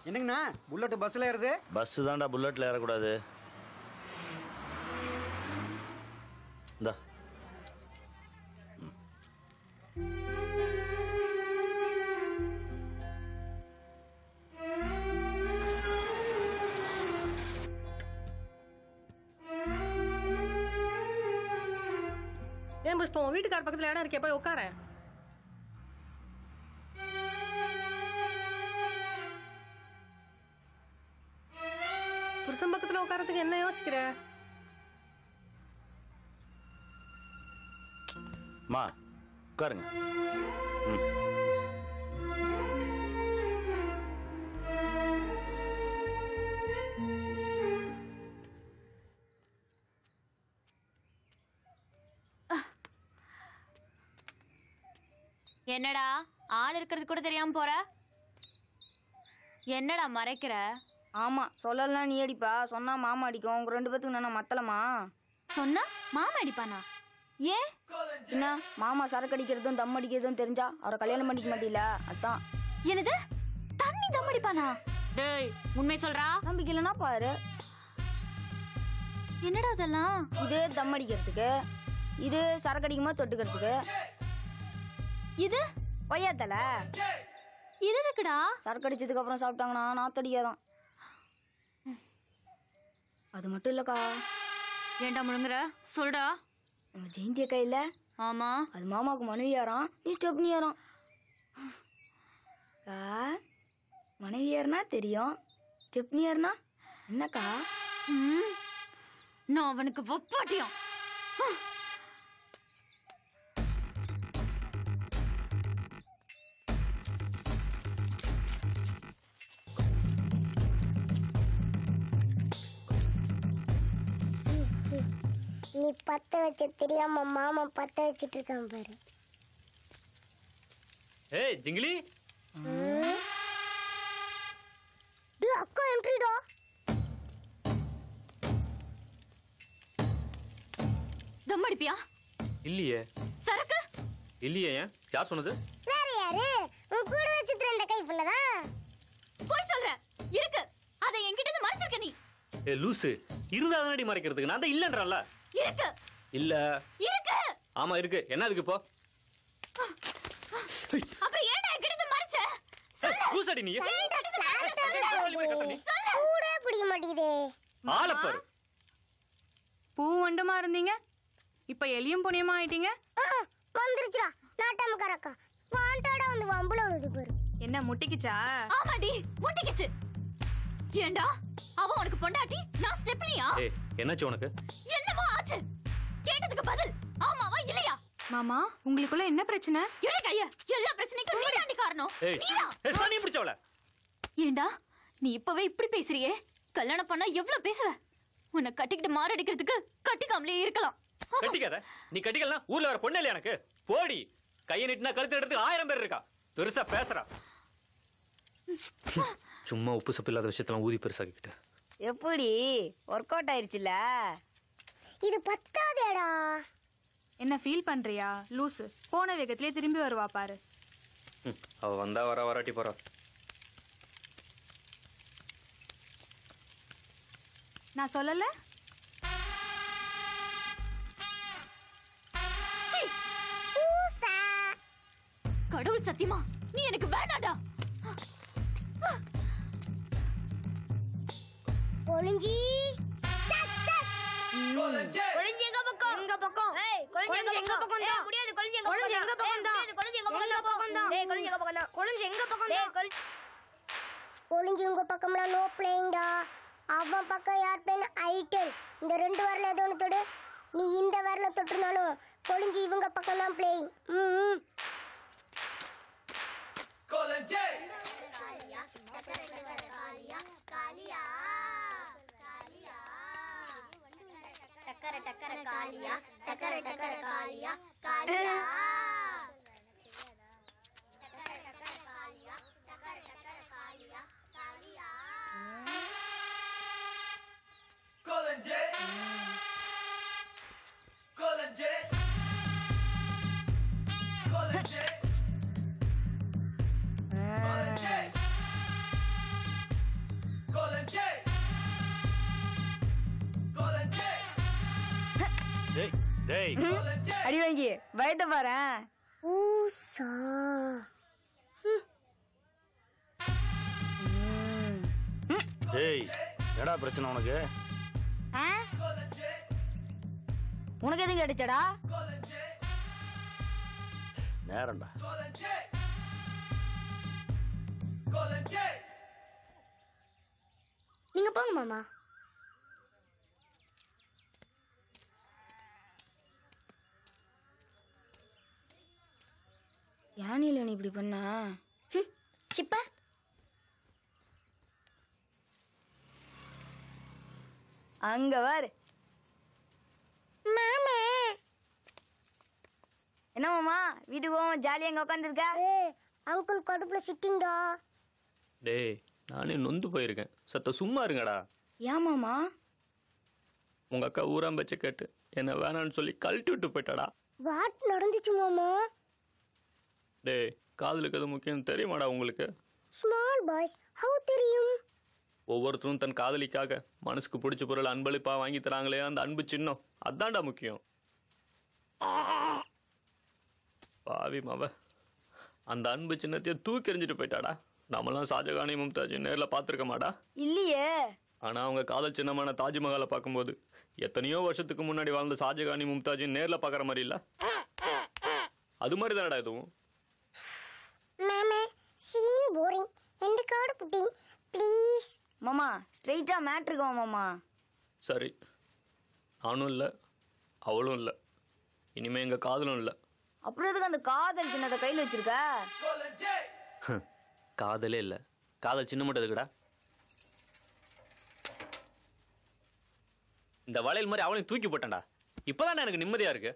என்னங்கண்ணா புல்லட் பஸ்ல ஏறுது? பஸ் தான்டா, புல்லட்ல ஏறக்கூடாது. இந்தா. ஏன் புஷ்பம் வீட்டுக்கார பக்கத்துல இடம் இருக்கே, போய் உட்கார. புருஷன் பக்கத்துல உட்காரத்துக்கு என்ன யோசிக்கிற? மா உட்காருங்க. என்னடா ஆள் இருக்கிறது கூட தெரியாம போற? என்னடா மறைக்கிற? ஆமா சொல்லலாம் நீ அடிப்பா, சொன்னா மாமா அடிக்கும். உங்க 2 பேத்துக்கு நான் மத்தலமா? சொன்னா மாமா அடிப்பானா? ஏன் என்ன மாமா சரக்கு அடிக்கிறதும் தம் அடிக்கிறதும் தெரிஞ்சா அவரை கல்யாணம் பண்ணிக்க மாட்டீல, அதான். என்னது தண்ணி தம் அடிப்பானா? டேய் உண்மை சொல்றா. நம்பிக்கை இல்லைன்னா பாரு. என்னடா அதெல்லாம்? இது தம் அடிக்கிறதுக்கு, இது சரக்கு அடிக்கும்போது தொட்டுக்கிறதுக்கு. இது கொய்யாத்தல. இது எதுக்குடா? சரக்கு அடிச்சதுக்கு அப்புறம் சாப்பிட்டாங்கன்னா நாத்தடிக்காதான். அது மட்டும் இல்லக்கா. ஏண்டா முழுங்குற? சொல்டா. உங்க ஜெயந்தி அக்கா இல்ல? ஆமா. அது மாமாவுக்கு மனைவியாராம், நீ ஸ்டெப்னியாராம். மனைவியார்னா தெரியும், ஸ்டெப்னியார்னா என்னக்கா? நான் அவனுக்கு ஒப்பாட்டியம். நீ பத்த வச்ச தெரியாம மாமா பத்த வச்சிட்டு இருக்கான் பாரு. ஏய் ஜிங்கிலி. டேய் அக்கா என்ட்ரிடா. தம் அடிப்பியா? இல்லையே. சரக்கு இல்லையே. ஏன்? யார் சொன்னது? வேற யாரு? உன் கூட வச்சிட்டு இருந்த கை புள்ளதான். போய் சொல்ற. இருக்கு. அதை என்கிட்ட இருந்து மறைச்சிருக்க நீ. ஏய் லூசு, இருந்தா தானடி மறைக்கிறதுக்கு. நான் தான் இல்லன்றறல. இருக்கு. இல்ல. இருக்கு. ஆமா இருக்கு. என்ன அதுக்கு இப்போ? அப்புறம் ஏன்டா என்கிட்ட இருந்து மறைச்ச? சொல்லு. லூசடி நீ. கூட பிடிக்க மாட்டேங்குதே. ஆளப்பாரு. பூ வண்டமா இருந்தீங்க, இப்ப எலியும் புனியமா ஆயிட்டீங்க. வந்துருச்சுடா நாட்டமக்காரக்கா. வாண்டாடா வந்து வம்புல வருது பாரு. என்ன முட்டிக்கிச்சா? ஆமாடி முட்டிக்கிச்சு. ஏண்டா அவ உனக்கு பொண்டாட்டி, நான் ஸ்டெப்னியா? ஏய் என்னாச்சு உனக்கு? என்னமோ ஆச்சு. கேட்டதுக்கு பதில் ஆமாவா இல்லையா? மாமா உங்களுக்குள்ள என்ன பிரச்சனை? எடே கைய. எல்லா பிரச்சனைக்கும் நீ தாண்டி காரணம். ஏய் ஏய் சாணி பிடிச்சவள. ஏண்டா நீ இப்பவே இப்படி பேசுறியே, கல்யாணம் பண்ணா எவ்வளவு பேசுவ? உன்னை கட்டிக்கிட்டு மாரடிக்கிறதுக்கு கட்டிக்காமலே இருக்கலாம். கட்டிக்காத. நீ கட்டிக்கலாம். ஊர்ல வர பொண்ணு இல்லையா எனக்கு? போடி. கையை நீட்டினா கழுத்து எடுத்து 1000 பேர் இருக்கா. பெருசா பேசுறா. சும்மா உப்பு சப்பு இல்லாத விஷயத்தெல்லாம் ஊதி பெருசாக்கிட்ட. எப்படி ஒர்க் அவுட் ஆயிருச்சுல? இது பத்தாதேடா. என்ன ஃபீல் பண்றியா? லூசு, போன வேகத்திலே திரும்பி வருவா பாரு. அவ வந்தா வராட்டி போறா. நான் சொல்லல? கடவுள் சத்தியமா நீ எனக்கு வேணாடா. ஒளிஞ்சி கொளிஞ்சி எங்க பக்கம்? எங்க பக்கம்? ஏய் கொளிஞ்சி எங்க பக்கம் தான்? முடியாது. கொளிஞ்சி எங்க பக்கம்? எங்க பக்கம் தான்? கொளிஞ்சி எங்க பக்கம் தான்? ஏய் கொளிஞ்சி எங்க பக்கம் தான்? கொளிஞ்சி எங்க பக்கம் தான்? ஒளிஞ்சி உங்க பக்கம்லாம் நோ பிளேயிங்டா. அவன் பக்கம் யார் பிளேன் ஐட்டல். இந்த 2 வரல ஏதோ ஒன்று தொடு. நீ இந்த வரல தொட்டுனாலும் கொளிஞ்சி இவங்க பக்கம் தான் பிளேயிங். டக்கர டக்கர காளியா டக்கர டக்கர காளியா காளியா டக்கர டக்கர காளியா டக்கர டக்கர காளியா காளியா கொலஞ்சே கொலஞ்சே கொலஞ்சே கொலஞ்சே டேய் அடி வாங்கி பயத்த பாரு. ஊசா. டேய் என்னடா பிரச்சனை உனக்கு? உனக்கு எதுவும் கிடைச்சடா? நேரம்டா. நீங்க போங்க மாமா. யானில நீ இப்படி பண்ண? சிப்பா அங்க வாரு. மாமா. என்ன மாமா வீட்டுக்கு போவோம் ஜாலியா அங்க உட்காந்துருக்க? அங்கிள் கடுப்புல சிட்டிங்கடா. டேய் நானே நொந்து போயிருக்கேன். சத்த சும்மா இருங்கடா. ஏன் மாமா? உங்க அக்கா ஊராம்பச்ச கேட்டு என்ன வேணான்னு சொல்லி கழட்டி விட்டு போயிட்டாடா. வாட் நடந்துச்சு மாமா? டேய் காதலுக்கு எது முக்கியம் தெரியுமாடா உங்களுக்கு? ஸ்மால் பாய்ஸ் ஹவு தெரியும்? ஒவ்வொருத்தரும் தன் காதலிக்காக மனசுக்கு பிடிச்ச பொருள் அன்பளிப்பா வாங்கி தராங்களே அந்த அன்பு சின்னம் அதான்டா முக்கியம். பாவி மாவ அந்த அன்பு சின்னத்தையே தூக்கி எறிஞ்சிட்டு போயிட்டாடா. நம்மளாம் ஷாஜகானி மும்தாஜ் நேரில் பார்த்துருக்க மாட்டா? இல்லையே. ஆனா அவங்க காதல் சின்னமான தாஜ்மஹாலை பார்க்கும்போது எத்தனையோ வருஷத்துக்கு முன்னாடி வாழ்ந்த ஷாஜகானி மும்தாஜ் நேரில் பார்க்குற மாதிரி இல்ல? அது மாதிரி தானடா இதுவும். மாமா சீன் போரிங். எந்த கார்டு புட்டிங் ப்ளீஸ். மாமா ஸ்ட்ரைட்டா மேட்ருக்கு மாமா. சரி நானும் இல்லை அவளும் இல்லை, இனிமே எங்க காதலும் இல்லை. அப்புறம் எதுக்கு அந்த காதல் சின்னத்தை கையில் வச்சிருக்க? காதலே இல்லை, காதல் சின்ன மட்டும் எதுக்குடா? இந்த வளையல் மாதிரி அவளையும் தூக்கி போட்டேன்டா. இப்போதான் எனக்கு நிம்மதியா இருக்கு.